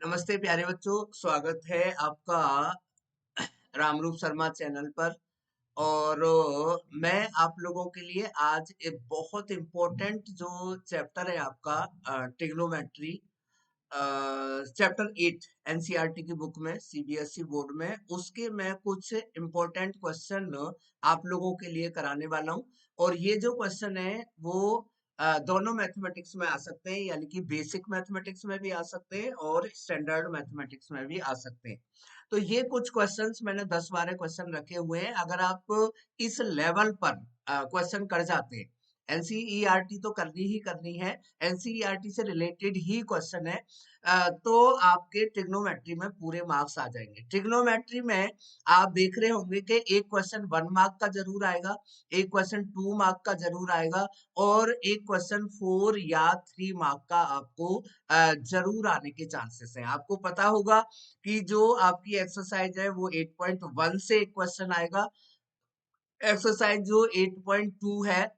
नमस्ते प्यारे बच्चों, स्वागत है आपका रामरूप शर्मा चैनल पर। और मैं आप लोगों के लिए आज एक बहुत इम्पोर्टेंट जो चैप्टर है आपका ट्रिग्नोमेट्री, चैप्टर 8 एनसीईआरटी की बुक में, सीबीएसई बोर्ड में, उसके मैं कुछ इम्पोर्टेंट क्वेश्चन आप लोगों के लिए कराने वाला हूं। और ये जो क्वेश्चन है वो दोनों मैथमेटिक्स में आ सकते हैं, यानी कि बेसिक मैथमेटिक्स में भी आ सकते हैं और स्टैंडर्ड मैथमेटिक्स में भी आ सकते हैं। तो ये कुछ क्वेश्चंस मैंने 10-12 क्वेश्चन रखे हुए हैं। अगर आप इस लेवल पर क्वेश्चन कर जाते हैं, एनसीईआरटी तो करनी ही करनी है, एनसीईआरटी से रिलेटेड ही क्वेश्चन है, तो आपके ट्रिग्नोमेट्री में पूरे मार्क्स आ जाएंगे। ट्रिग्नोमेट्री में आप देख रहे होंगे कि एक क्वेश्चन 1 मार्क का जरूर आएगा, एक क्वेश्चन 2 मार्क का जरूर आएगा और एक क्वेश्चन 4 या 3 मार्क का आपको जरूर आने के चांसेस हैं। आपको पता होगा कि जो आपकी एक्सरसाइज है वो 8.1 से एक क्वेश्चन आएगा, एक्सरसाइज जो 8.2 है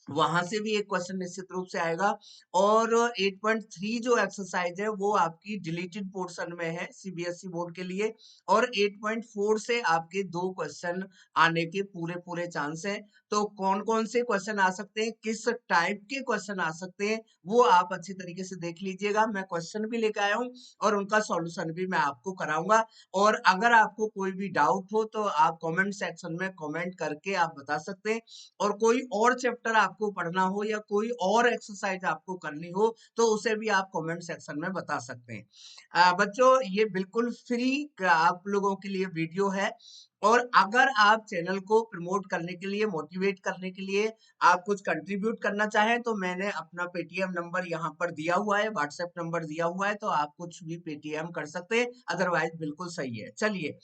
वहां से भी एक क्वेश्चन निश्चित रूप से आएगा, और 8.3 जो एक्सरसाइज है वो आपकी डिलीटेड पोर्शन में है सीबीएसई बोर्ड के लिए, और 8.4 से आपके 2 क्वेश्चन आने के पूरे पूरे चांस हैं। तो कौन कौन से क्वेश्चन आ सकते हैं, किस टाइप के क्वेश्चन आ सकते हैं, वो आप अच्छी तरीके से देख लीजिएगा। मैं क्वेश्चन भी लेकर आया हूँ और उनका सॉल्यूशन भी मैं आपको कराऊंगा। और अगर आपको कोई भी डाउट हो तो आप कमेंट सेक्शन में कमेंट करके आप बता सकते हैं। और कोई और चैप्टर आपको पढ़ना हो या कोई और एक्सरसाइज आपको करनी हो तो उसे भी आप कमेंट सेक्शन में बता सकते हैं। बच्चों, ये बिल्कुल फ्री आप लोगों के लिए वीडियो है। और अगर आप चैनल को प्रमोट करने के लिए, मोटिवेट करने के लिए आप कुछ कंट्रीब्यूट करना चाहें तो मैंने अपना पेटीएम नंबर यहाँ पर दिया हुआ है, व्हाट्सएप नंबर दिया हुआ है, तो आप कुछ भी पेटीएम कर सकते हैं। अदरवाइज बिल्कुल सही है। चलिए,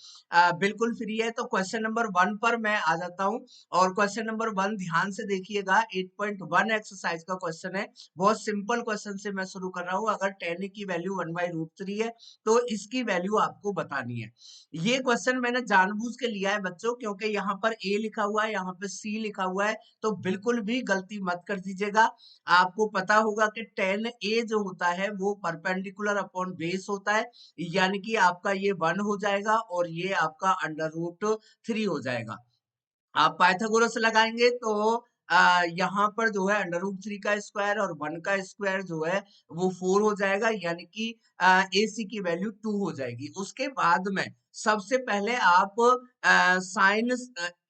बिल्कुल फ्री है। तो क्वेश्चन नंबर 1 पर मैं आ जाता हूँ। और क्वेश्चन नंबर 1 ध्यान से देखिएगा, 8.1 एक्सरसाइज का क्वेश्चन है। बहुत सिंपल क्वेश्चन से मैं शुरू कर रहा हूँ। अगर tan की वैल्यू 1/√3 है तो इसकी वैल्यू आपको बतानी है। ये क्वेश्चन मैंने जानबूझ के लिया है बच्चों, क्योंकि यहाँ पर ए लिखा हुआ है, यहाँ पे सी लिखा हुआ है, तो बिल्कुल भी गलती मत कर दीजिएगा। आपको पता होगा कि tan a जो होता है वो परपेंडिकुलर अपॉन बेस होता है, यानी कि आपका ये 1 हो जाएगा और ये आपका √3 हो जाएगा। आप पाइथागोरस लगाएंगे तो यहाँ पर जो है √3 का स्क्वायर और 1 का स्क्वायर जो है वो 4 हो जाएगा, यानी कि AC की वैल्यू 2 हो जाएगी। उसके बाद में सबसे पहले आप साइन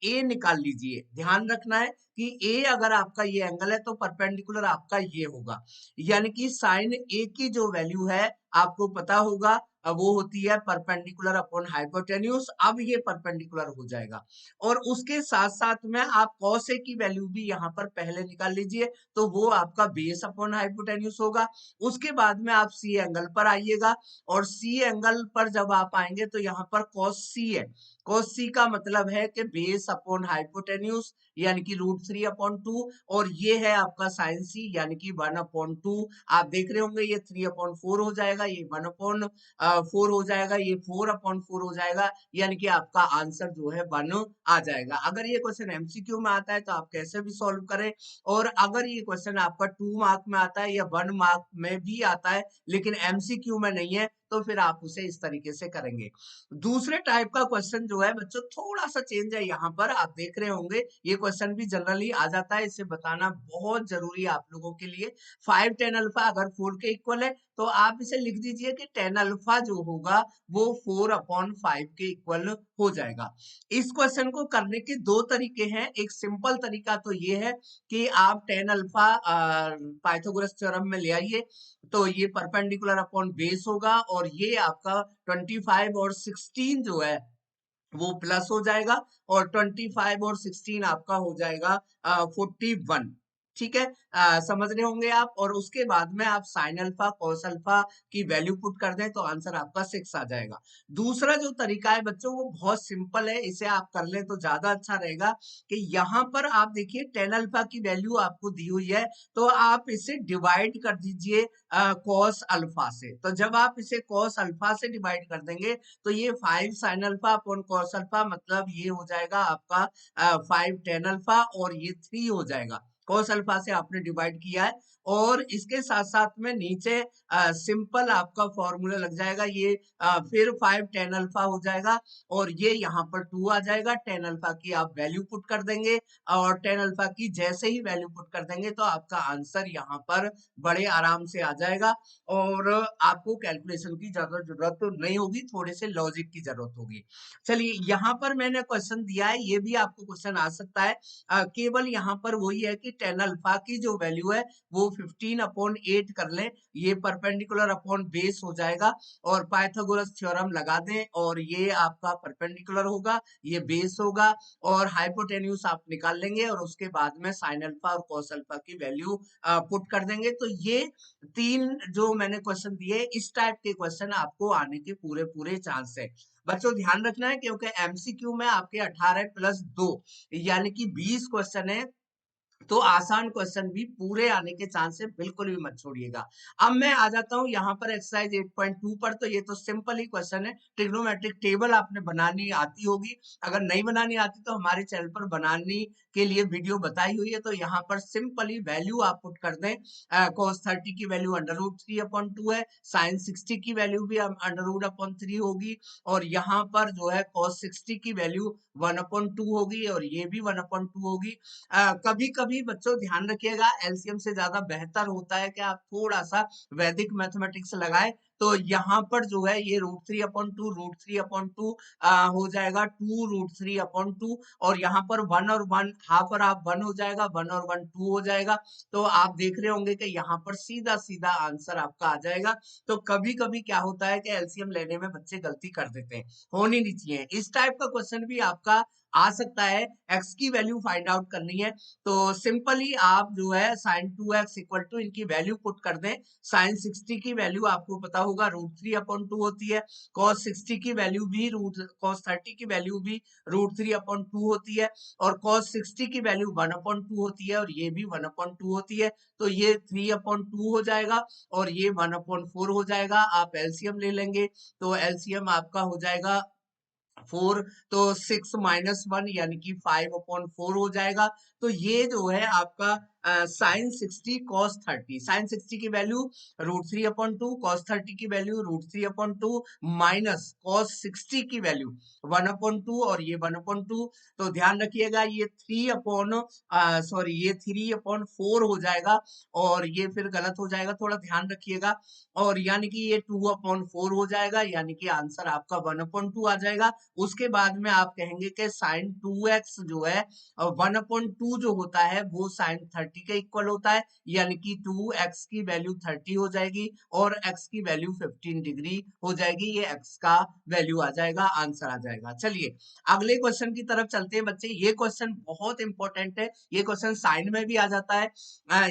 A निकाल लीजिए। ध्यान रखना है कि A अगर आपका ये एंगल है तो परपेंडिकुलर आपका ये होगा, यानी कि साइन A की जो वैल्यू है आपको पता होगा, वो होती है परपेंडिकुलर अपॉन हाइपोटेन्यूज। अब ये परपेंडिकुलर हो जाएगा। और उसके साथ साथ में आप cos A की वैल्यू भी यहाँ पर पहले निकाल लीजिए, तो वो आपका बेस अपॉन हाइपोटेन्यूज होगा। उसके बाद में आप C एंगल पर आइएगा, और C एंगल पर जब आप आएंगे तो यहाँ पर cos C है। cos C का मतलब है कि बेस अपॉन हाइपोटेन्यूज, यानी कि √3/2, और ये है आपका sin C, यानी कि 1/2। आप देख रहे होंगे ये 3/4 हो जाएगा, ये 1/4 हो जाएगा, ये 4/4 हो जाएगा, यानी कि आपका आंसर जो है 1 आ जाएगा। अगर ये क्वेश्चन एमसीक्यू में आता है तो आप कैसे भी सॉल्व करें, और अगर ये क्वेश्चन आपका 2 मार्क में आता है या 1 मार्क में भी आता है लेकिन एमसीक्यू में नहीं है, तो फिर आप उसे इस तरीके से करेंगे। दूसरे टाइप का क्वेश्चन जो है बच्चों, थोड़ा सा चेंज है। यहाँ पर आप देख रहे होंगे ये क्वेश्चन भी जनरली आ जाता है, इसे बताना बहुत जरूरी है आप लोगों के लिए। 5 tan अल्फा अगर 4 के इक्वल है तो आप इसे लिख दीजिए कि tan अल्फा जो होगा वो 4/5 के इक्वल हो जाएगा। इस क्वेश्चन को करने के 2 तरीके हैं। एक सिंपल तरीका तो ये है कि आप tan अल्फा पाइथागोरस थ्योरम में ले आइए, तो ये परपेंडिकुलर अपॉन बेस होगा, और ये आपका 25 और 16 जो है वो प्लस हो जाएगा, और 25 और 16 आपका हो जाएगा 41। ठीक है, समझ रहे होंगे आप। और उसके बाद में आप साइन अल्फा कॉस अल्फा की वैल्यू पुट कर दें तो आंसर आपका 6 आ जाएगा। दूसरा जो तरीका है बच्चों वो बहुत सिंपल है, इसे आप कर लें तो ज्यादा अच्छा रहेगा। कि यहाँ पर आप देखिए tan अल्फा की वैल्यू आपको दी हुई है, तो आप इसे डिवाइड कर दीजिए कॉस अल्फा से। तो जब आप इसे कॉस अल्फा से डिवाइड कर देंगे तो ये 5 sine alpha upon cos alpha, मतलब ये हो जाएगा आपका 5 tan अल्फा, और ये 3 हो जाएगा। cos अल्फा से आपने डिवाइड किया है, और इसके साथ साथ में नीचे सिंपल आपका फॉर्मूला लग जाएगा, ये फिर 5 tan अल्फा हो जाएगा, और ये यहाँ पर 2 आ जाएगा। tan अल्फा की आप वैल्यू पुट कर देंगे, और tan अल्फा की जैसे ही वैल्यू पुट कर देंगे तो आपका आंसर यहाँ पर बड़े आराम से आ जाएगा, और आपको कैलकुलेशन की ज्यादा जरूरत तो नहीं होगी, थोड़े से लॉजिक की जरूरत होगी। चलिए, यहाँ पर मैंने क्वेश्चन दिया है, ये भी आपको क्वेश्चन आ सकता है। केवल यहाँ पर वही है कि tan अल्फा की जो वैल्यू है वो 15/8 कर लें, ये परपेंडिकुलर अपॉन बेस हो जाएगा, और पाइथागोरस थ्योरम लगा दें, और ये आपका परपेंडिकुलर होगा, ये बेस होगा, और हाइपोटेन्यूज आप निकाल लेंगे, और उसके बाद में साइन अल्फा और कॉस अल्फा की वैल्यू पुट कर देंगे। तो ये 3 जो मैंने क्वेश्चन दिए, इस टाइप के क्वेश्चन आपको आने के पूरे पूरे चांस है। बच्चों ध्यान रखना है, क्योंकि एमसीक्यू में आपके 18+2 यानी कि 20 क्वेश्चन है, तो आसान क्वेश्चन भी पूरे आने के चांस है, बिल्कुल भी मत छोड़िएगा। अब मैं आ जाता हूं यहाँ पर एक्सरसाइज 8.2 पर। तो ये तो सिंपल ही क्वेश्चन है, ट्रिग्नोमेट्रिक टेबल आपने बनानी आती होगी, अगर नहीं बनानी आती तो हमारे चैनल पर बनाने के लिए वीडियो बताई हुई है। तो यहाँ पर सिंपली वैल्यू आप पुट कर दें, cos 30 की वैल्यू √3/2 है, sin 60 की वैल्यू भी √3 होगी, और यहाँ पर जो है cos 60 की वैल्यू 1/2 होगी, और ये भी 1/2 होगी। कभी कभी बच्चों ध्यान रखिएगा, एलसीएम से ज्यादा बेहतर होता है कि आप थोड़ा सा वैदिक मैथमेटिक्स लगाएं। तो यहाँ पर जो है ये √3/2 हो जाएगा 2√3/2, और यहाँ पर 1 और 1 हाफ और हाफ 1 हो जाएगा, 1 और 1 2 हो जाएगा। तो आप देख रहे होंगे कि यहाँ पर सीधा सीधा आंसर आपका आ जाएगा। तो कभी कभी क्या होता है कि एलसीएम लेने में बच्चे गलती कर देते हैं, होनी नहीं चाहिए। इस टाइप का क्वेश्चन भी आपका आ सकता है, एक्स की वैल्यू फाइंड आउट करनी है, तो सिंपली आप जो है sin 2x इक्वल टू इनकी वैल्यू पुट कर दें। sin 60 की वैल्यू आपको पता होगा √3/2 होती है, cos 60 की वैल्यू भी cos 30 की वैल्यू भी √3/2 होती है, और cos 60 की वैल्यू 1/2 होती है, और ये भी 1/2 होती है। तो ये 3/2 हो जाएगा, और ये 1/4 हो जाएगा। आप एलसीएम ले लेंगे, तो एलसीएम आपका हो जाएगा 4, तो 6 - 1 यानी कि 5/4 हो जाएगा। तो ये जो है आपका sin 60 cos 30, sin 60 की वैल्यू √3/2, cos 30 की वैल्यू √3/2 माइनस cos 60 की वैल्यू 1/2, और ये 1/2। तो ध्यान रखिएगा, ये 3/4 हो जाएगा, और ये फिर गलत हो जाएगा, थोड़ा ध्यान रखिएगा, और यानी कि ये 2/4 हो जाएगा, यानी कि आंसर आपका 1/2 आ जाएगा। उसके बाद में आप कहेंगे कि sin 2x जो है 1/2 जो होता है वो sin 30 के इक्वल होता है, यानी कि 2x की वैल्यू 30 हो जाएगी, और x की वैल्यू 15 डिग्री हो जाएगी। ये x का वैल्यू आ जाएगा, आंसर आ जाएगा। चलिए अगले क्वेश्चन की तरफ चलते हैं बच्चे। ये क्वेश्चन बहुत इंपॉर्टेंट है, ये क्वेश्चन साइन में भी आ जाता है,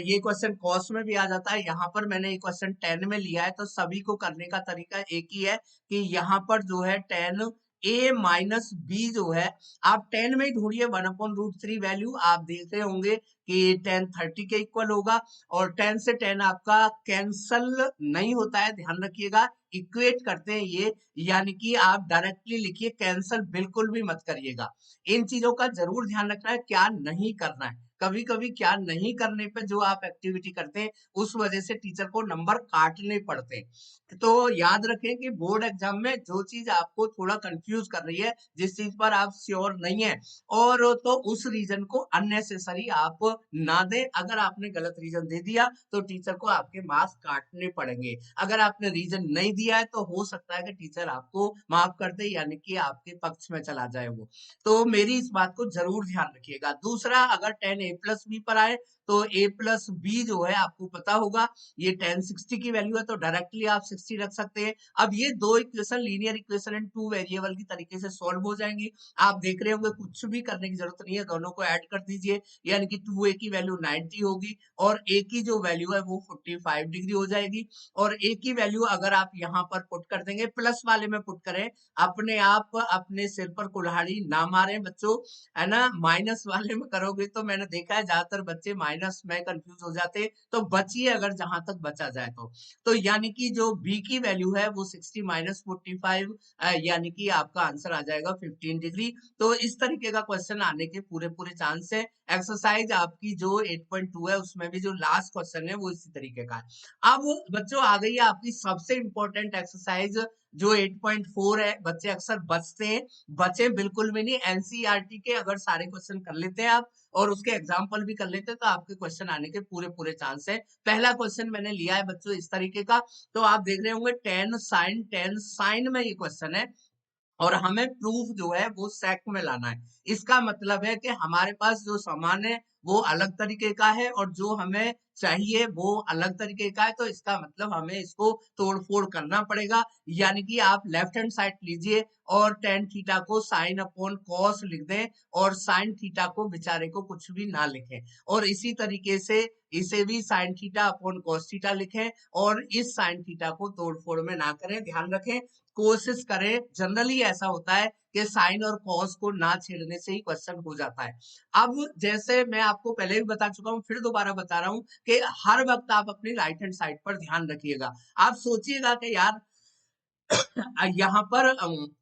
ये क्वेश्चन कॉस में भी आ जाता है। यहाँ पर मैंने ये क्वेश्चन 10 में लिया है, तो सभी को करने का तरीका एक ही है कि यहाँ पर जो है tan a माइनस बी जो है, आप 10 में ही ढूंढिए 1/√3 वैल्यू, आप देख रहे होंगे कि tan 30 के इक्वल होगा, और 10 से 10 आपका कैंसल नहीं होता है, ध्यान रखिएगा, इक्वेट करते हैं ये, यानी कि आप डायरेक्टली लिखिए, कैंसल बिल्कुल भी मत करिएगा। इन चीजों का जरूर ध्यान रखना है, क्या नहीं करना है। कभी कभी क्या नहीं करने पे जो आप एक्टिविटी करते हैं उस वजह से टीचर को नंबर काटने पड़ते हैं। तो याद रखें कि बोर्ड एग्जाम में जो चीज आपको थोड़ा कंफ्यूज कर रही है, जिस चीज पर आप श्योर नहीं है, और तो उस रीजन को अननेसेसरी आप ना दें। अगर आपने गलत रीजन दे दिया तो टीचर को आपके मार्क्स काटने पड़ेंगे। अगर आपने रीजन नहीं दिया है तो हो सकता है कि टीचर आपको माफ कर दे, यानी कि आपके पक्ष में चला जाए वो। तो मेरी इस बात को जरूर ध्यान रखिएगा। दूसरा, अगर 10 a+b पर आए तो a+b जो है आपको पता होगा, ये tan 60 की वैल्यू है, तो डायरेक्टली आप 60 रख सकते हैं। अब ये दो equation linear equation and 2 variable की तरीके से सॉल्व हो जाएंगी। आप देख रहे होंगे कुछ भी करने की जरूरत नहीं है, दोनों को ऐड कर दीजिए, यानी कि 2a की वैल्यू 90 होगी, और a की जो वैल्यू है वो 45 डिग्री हो जाएगी, और a की वैल्यू अगर आप यहाँ पर पुट कर देंगे, प्लस वाले में पुट करें, अपने आप अपने सिर पर कुल्हाड़ी ना मारें बच्चों, है ना। माइनस वाले में करोगे तो मैंने देखा है ज्यादातर बच्चे माइनस में कंफ्यूज हो जाते हैं, तो बचिए अगर जहां तक बचा जाए तो यानी कि जो बी की वैल्यू है वो 60 माइनस 45, यानी कि आपका आंसर आ जाएगा 15 डिग्री। तो इस तरीके का क्वेश्चन आने के पूरे पूरे चांस है। एक्सरसाइज आपकी जो 8.2 है उसमें भी जो लास्ट क्वेश्चन है वो इसी तरीके का है। अब बच्चों आ गई है आपकी सबसे इंपॉर्टेंट एक्सरसाइज जो 8.4 है। बच्चे अक्सर बचते हैं, बचे बिल्कुल भी नहीं। एनसीईआरटी के अगर सारे क्वेश्चन कर लेते हैं आप और उसके एग्जाम्पल भी कर लेते हैं तो आपके क्वेश्चन आने के पूरे पूरे चांस है। पहला क्वेश्चन मैंने लिया है बच्चों इस तरीके का, तो आप देख रहे होंगे टेन साइन में ये क्वेश्चन है और हमें प्रूफ जो है वो सेक में लाना है। इसका मतलब है कि हमारे पास जो सामान है वो अलग तरीके का है और जो हमें चाहिए वो अलग तरीके का है, तो इसका मतलब हमें इसको तोड़ फोड़ करना पड़ेगा। यानी कि आप लेफ्ट हैंड साइड लीजिए और टेन थीटा को साइन अपॉन कॉस लिख दें और साइन थीटा को बेचारे को कुछ भी ना लिखें, और इसी तरीके से इसे भी sine theta upon cos theta लिखें और इस साइन थीटा को तोड़ फोड़ में ना करें। ध्यान रखें, कोशिश करें। जनरली ऐसा होता है कि साइन और कॉस को ना छेड़ने से ही क्वेश्चन हो जाता है। अब जैसे मैं आपको पहले भी बता चुका हूं, फिर दोबारा बता रहा हूं कि हर वक्त आप अपनी राइट हैंड साइड पर ध्यान रखिएगा। आप सोचिएगा कि यार यहाँ पर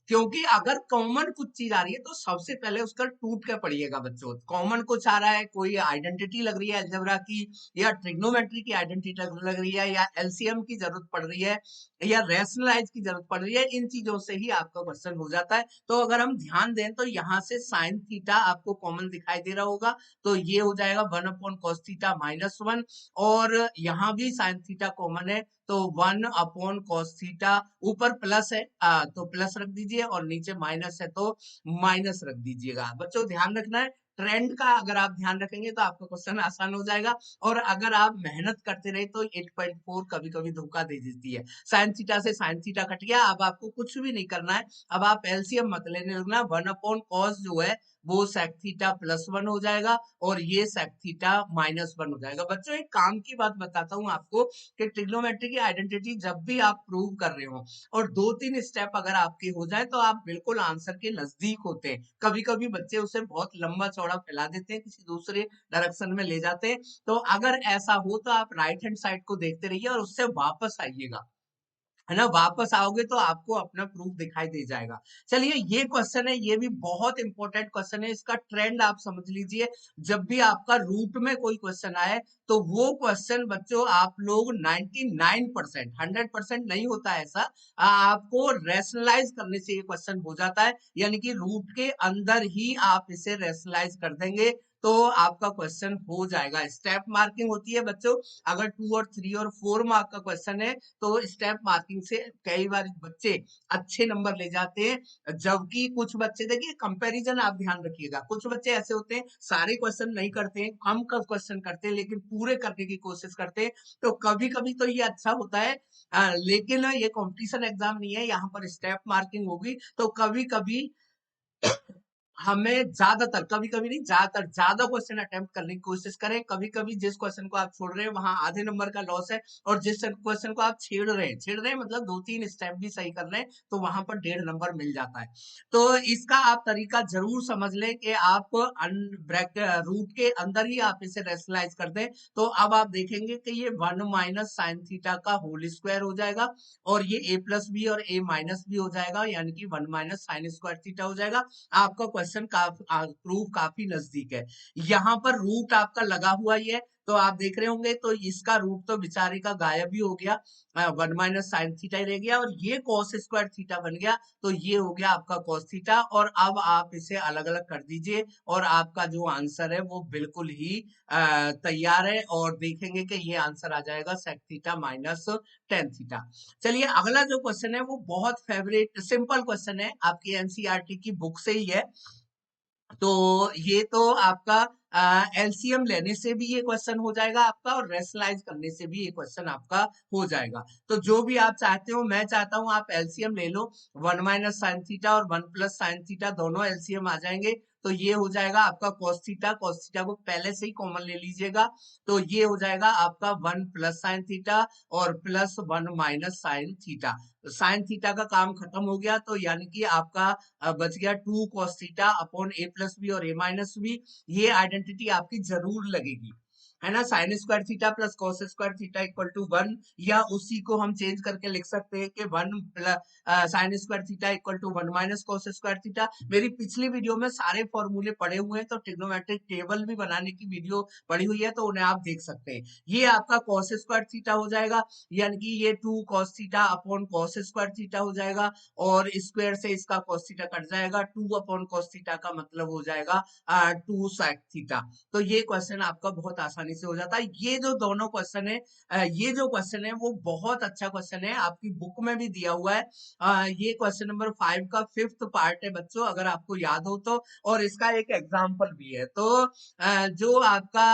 क्योंकि अगर कॉमन कुछ चीज आ रही है तो सबसे पहले उसका टूट के पढ़िएगा बच्चों। कॉमन कुछ आ रहा है, कोई आइडेंटिटी लग रही है अलजेब्रा की या ट्रिग्नोमेट्री की आइडेंटिटी लग रही है या एलसीएम की जरूरत पड़ रही है या रैशनलाइज की जरूरत पड़ रही है, इन चीजों से ही आपका क्वेश्चन हो जाता है। तो अगर हम ध्यान दें तो यहाँ से साइन थीटा आपको कॉमन दिखाई दे रहा होगा, तो ये हो जाएगा 1/cos θ-1, और यहाँ भी साइन थीटा कॉमन है तो 1/cos θ, ऊपर प्लस है तो प्लस रख दीजिए और नीचे माइनस है तो माइनस रख दीजिएगा। बच्चों ध्यान रखना है, ट्रेंड का अगर आप ध्यान रखेंगे तो आपका क्वेश्चन आसान हो जाएगा, और अगर आप मेहनत करते रहे तो 8.4 कभी कभी धोखा दे देती है। साइन थीटा से साइन थीटा कट गया, अब आपको कुछ भी नहीं करना है। अब आप एलसीएम मत लेने लगना, 1/cos जो है वो sec थीटा +1 हो जाएगा और ये sec थीटा -1 हो जाएगा। बच्चों एक काम की बात बताता हूँ आपको कि ट्रिग्नोमेट्री की आइडेंटिटी जब भी आप प्रूव कर रहे हो और 2-3 स्टेप अगर आपके हो जाए तो आप बिल्कुल आंसर के नजदीक होते हैं। कभी कभी बच्चे उसे बहुत लंबा चौड़ा फैला देते हैं, किसी दूसरे डायरेक्शन में ले जाते हैं। तो अगर ऐसा हो तो आप राइट हैंड साइड को देखते रहिए और उससे वापस आइएगा, है ना। वापस आओगे तो आपको अपना प्रूफ दिखाई दे जाएगा। चलिए ये क्वेश्चन है, ये भी बहुत इंपॉर्टेंट क्वेश्चन है। इसका ट्रेंड आप समझ लीजिए, जब भी आपका रूट में कोई क्वेश्चन आए तो वो क्वेश्चन बच्चों आप लोग 99%, 100% नहीं होता ऐसा, आपको रैशनलाइज करने से ये क्वेश्चन हो जाता है। यानी कि रूट के अंदर ही आप इसे रैशनलाइज कर देंगे तो आपका क्वेश्चन हो जाएगा। स्टेप मार्किंग होती है बच्चों, अगर 2 और 3 और 4 मार्क का क्वेश्चन है तो स्टेप मार्किंग से कई बार बच्चे अच्छे नंबर ले जाते हैं, जबकि कुछ बच्चे, देखिए कंपैरिजन आप ध्यान रखिएगा, कुछ बच्चे ऐसे होते हैं सारे क्वेश्चन नहीं करते हैं, कम का क्वेश्चन करते हैं लेकिन पूरे करने की कोशिश करते हैं। तो कभी कभी तो ये अच्छा होता है, लेकिन ये कंपटीशन एग्जाम नहीं है, यहाँ पर स्टेप मार्किंग होगी तो कभी कभी हमें ज्यादातर, कभी कभी नहीं ज्यादातर, ज्यादा क्वेश्चन अटेम्प्ट करने की कोशिश करें। कभी कभी जिस क्वेश्चन को आप छोड़ रहे हैं वहां आधे नंबर का लॉस है, और जिस क्वेश्चन को आप छेड़ रहे हैं मतलब 2-3 स्टेप भी सही कर रहे हैं तो वहां पर 1.5 नंबर मिल जाता है। तो इसका आप तरीका जरूर समझ लें कि आप रूट के अंदर ही आप इसे रेशनलाइज कर दें। तो अब आप देखेंगे कि ये 1 - sin थीटा का होल स्क्वायर हो जाएगा और ये a+b और a- भी हो जाएगा, यानी कि 1 - sin स्क्वायर थीटा हो जाएगा। आपका क्वेश्चन प्रूफ काफी नजदीक है। यहाँ पर रूट आपका लगा हुआ ही है तो आप देख रहे होंगे, तो इसका रूट तो बेचारे का गायब ही हो गया, 1 - sin थीटा ही रह गया और ये cos स्क्वायर थीटा बन गया, तो ये हो गया आपका cos थीटा। और अब आप इसे अलग अलग कर दीजिए और आपका जो आंसर है वो बिल्कुल ही तैयार है, और देखेंगे कि ये आंसर आ जाएगा sec थीटा -tan थीटा। चलिए अगला जो क्वेश्चन है वो बहुत फेवरेट सिंपल क्वेश्चन है, आपकी एनसीईआरटी की बुक से ही है। तो ये तो आपका एलसीएम लेने से भी ये क्वेश्चन हो जाएगा आपका और रेशनलाइज करने से भी ये क्वेश्चन आपका हो जाएगा। तो जो भी आप चाहते हो, मैं चाहता हूं आप एलसीएम ले लो, 1 - sin थीटा और 1 + sin थीटा दोनों एलसीएम आ जाएंगे तो ये हो जाएगा आपका cos थीटा। cos थीटा को पहले से ही कॉमन ले लीजिएगा, तो ये हो जाएगा आपका 1 + sin थीटा और +1 - sin थीटा। साइन थीटा का काम खत्म हो गया, तो यानी कि आपका बच गया 2 cos थीटा अपॉन a+b और a- b। ये आइडेंटिटी आपकी जरूर लगेगी। है ना, sine square theta plus cos square theta equal to 1, या उसी को हम चेंज करके लिख सकते हैं कि 1 plus sine square theta equal to 1 minus cos square theta. मेरी पिछली वीडियो में सारे फॉर्मूले पड़े हुए हैं, तो ट्रिग्नोमेट्रिक टेबल भी बनाने की वीडियो पड़ी हुई है, तो उन्हें आप देख सकते हैं। ये आपका कॉस स्क्वायर थीटा हो जाएगा, यानी कि ये 2 cos theta upon cos square theta हो जाएगा, और स्क्वायर से इसका कॉस थीटा कट जाएगा, 2 अपॉन कॉस थीटा का मतलब हो जाएगा 2 सेक थीटा। तो ये क्वेश्चन आपका बहुत आसानी से हो जाता है। ये जो दोनों क्वेश्चन है, ये जो क्वेश्चन है वो बहुत अच्छा क्वेश्चन है, आपकी बुक में भी दिया हुआ है। ये क्वेश्चन नंबर 5 का 5th पार्ट है बच्चों, अगर आपको याद हो तो, और इसका एक एग्जाम्पल भी है। तो जो आपका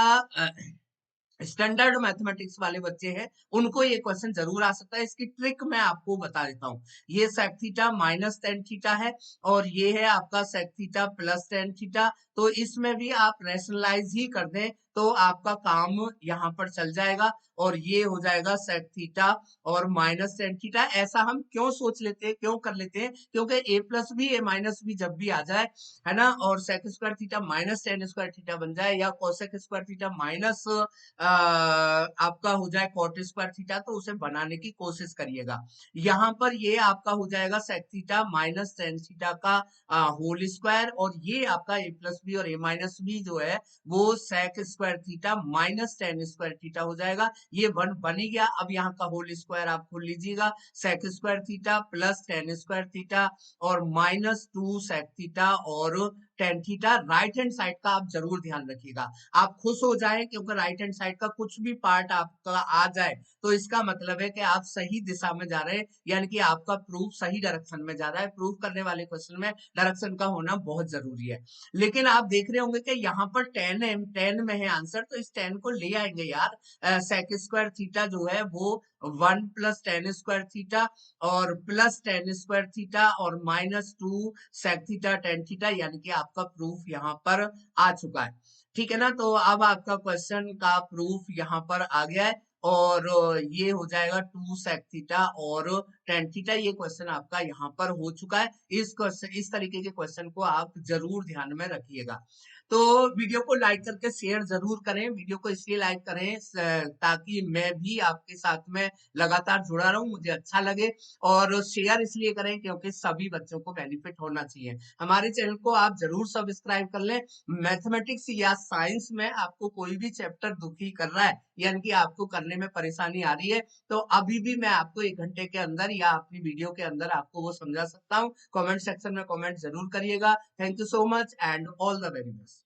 स्टैंडर्ड मैथमेटिक्स वाले बच्चे हैं, उनको ये क्वेश्चन जरूर आ सकता है। इसकी ट्रिक मैं आपको बता देता हूँ। ये sec theta minus tan theta है, और ये है आपका sec theta plus tan theta. तो इसमें भी आप रैशनलाइज ही कर दें तो आपका काम यहाँ पर चल जाएगा, और ये हो जाएगा सेक थीटा और माइनस टेन थीटा। ऐसा हम क्यों सोच लेते हैं, क्यों कर लेते हैं, क्योंकि ए प्लस भी ए माइनस भी जब भी आ जाए, है ना, और sec square theta minus tan square theta बन जाए, या कोसेक स्क्वायर थीटा माइनस आपका हो जाए कॉट स्क्वायर थीटा, तो उसे बनाने की कोशिश करिएगा। यहाँ पर ये आपका हो जाएगा sec theta minus tan theta का होल स्क्वायर, और ये आपका ए प्लस बी और ए माइनस बी जो है वो sec square theta minus tan square theta हो जाएगा। ये वन बन ही गया। अब यहाँ का होल स्क्वायर आप खोल लीजिएगा, sec square theta plus tan square theta और माइनस 2 सेक थीटा और tan theta. Right hand side का आप जरूर ध्यान रखिएगा। आप खुश हो जाए क्योंकि राइट हैंड साइड का कुछ भी पार्ट आपका आ जाए तो इसका मतलब है कि आप सही दिशा में जा रहे हैं, यानी कि आपका प्रूफ सही डायरेक्शन में जा रहा है। प्रूफ करने वाले क्वेश्चन में डायरेक्शन का होना बहुत जरूरी है। लेकिन आप देख रहे होंगे कि यहाँ पर 10 में है आंसर, तो इस 10 को ले आएंगे यार। सेक स्क्वायर थीटा जो है वो 1 प्लस टेन स्क्वायर थीटा और प्लस टेन स्क्वायर थीटा और minus 2 sec theta tan theta, यानी कि आपका प्रूफ यहाँ पर आ चुका है। ठीक है ना, तो अब आपका क्वेश्चन का प्रूफ यहाँ पर आ गया है, और ये हो जाएगा 2 सेक थीटा और टेन थीटा। ये क्वेश्चन आपका यहाँ पर हो चुका है। इस क्वेश्चन, इस तरीके के क्वेश्चन को आप जरूर ध्यान में रखिएगा। तो वीडियो को लाइक करके शेयर जरूर करें। वीडियो को इसलिए लाइक करें ताकि मैं भी आपके साथ में लगातार जुड़ा रहूं, मुझे अच्छा लगे। और शेयर इसलिए करें क्योंकि सभी बच्चों को बेनिफिट होना चाहिए। हमारे चैनल को आप जरूर सब्सक्राइब कर लें। मैथमेटिक्स या साइंस में आपको कोई भी चैप्टर दुखी कर रहा है, यानी कि आपको करने में परेशानी आ रही है, तो अभी भी मैं आपको 1 घंटे के अंदर या अपनी वीडियो के अंदर आपको वो समझा सकता हूँ। कमेंट सेक्शन में कमेंट जरूर करिएगा। Thank you so much and all the very best.